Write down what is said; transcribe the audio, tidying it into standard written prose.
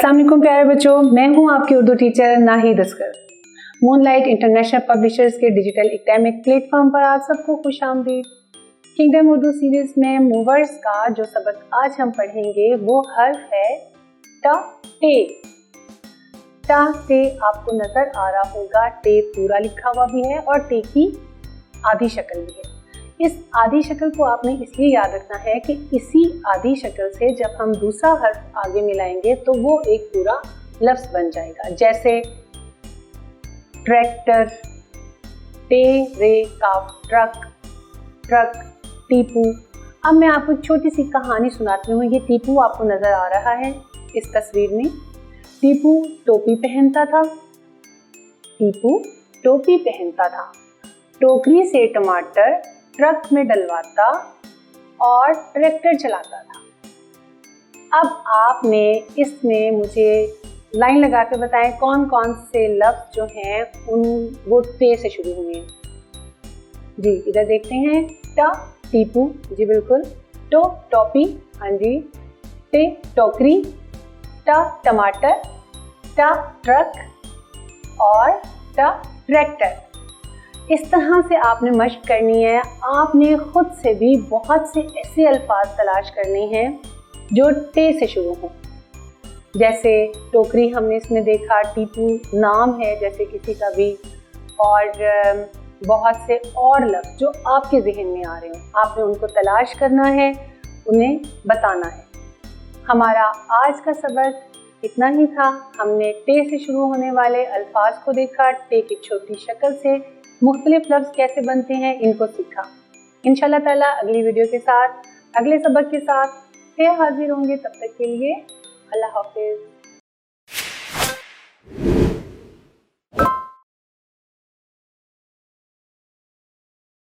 अस्सलाम वालेकुम प्यारे बच्चों, मैं हूं आपकी Urdu teacher Nahid Oscar. Moonlight international publishers के डिजिटल एकेडमिक प्लेटफॉर्म पर आप सबको खुश आमदीद। किंगडम उर्दू सीरीज में मूवर्स का जो सबक आज हम पढ़ेंगे वो हर्फ है ट टे। ट टे आपको नजर आ रहा होगा, टे पूरा लिखा हुआ भी है और टे की आधी शक्ल भी है। इस आधी शक्ल को आपने इसलिए याद रखना है कि इसी आधी शक्ल से जब हम दूसरा हर्फ आगे मिलाएंगे तो वो एक पूरा लफ्ज बन जाएगा। जैसे ट्रैक्टर, टे रे काफ ट्रक, ट्रक, टीपू। अब मैं आपको छोटी सी कहानी सुनाती हूँ। ये टीपू आपको नजर आ रहा है इस तस्वीर में। टीपू टोपी पहनता था। टीपू टोपी पहनता था, टोकरी से टमाटर ट्रक में डलवाता और ट्रैक्टर चलाता था। अब आपने इसमें मुझे लाइन लगा के बताएं कौन कौन से लफ्ज जो हैं वो टे से शुरू हुए हैं। जी इधर देखते हैं। ट टीपू, जी बिल्कुल। टो टोपी, हाँ जी। टे टोकरी, ट टमाटर, ट ट्रक और ट ट्रैक्टर। इस तरह से आपने मशक करनी है। आपने खुद से भी बहुत से ऐसे अल्फाज तलाश करने हैं जो टे से शुरू हों। जैसे टोकरी हमने इसमें देखा, टीपू नाम है जैसे किसी का भी, और बहुत से और लफ्ज़ जो आपके जहन में आ रहे हो। आपने उनको तलाश करना है, उन्हें बताना है। हमारा आज का सबक इतना ही था। हमने टे से शुरू होने वाले अल्फाज को देखा, टे की छोटी शक्ल से मुख्तलिफ लफ्ज़ कैसे बनते हैं इनको सीखा। इंशाल्लाह ताला अगली वीडियो के साथ, अगले सबक के साथ फिर हाजिर होंगे। तब तक के लिए अल्लाह हाफिज़।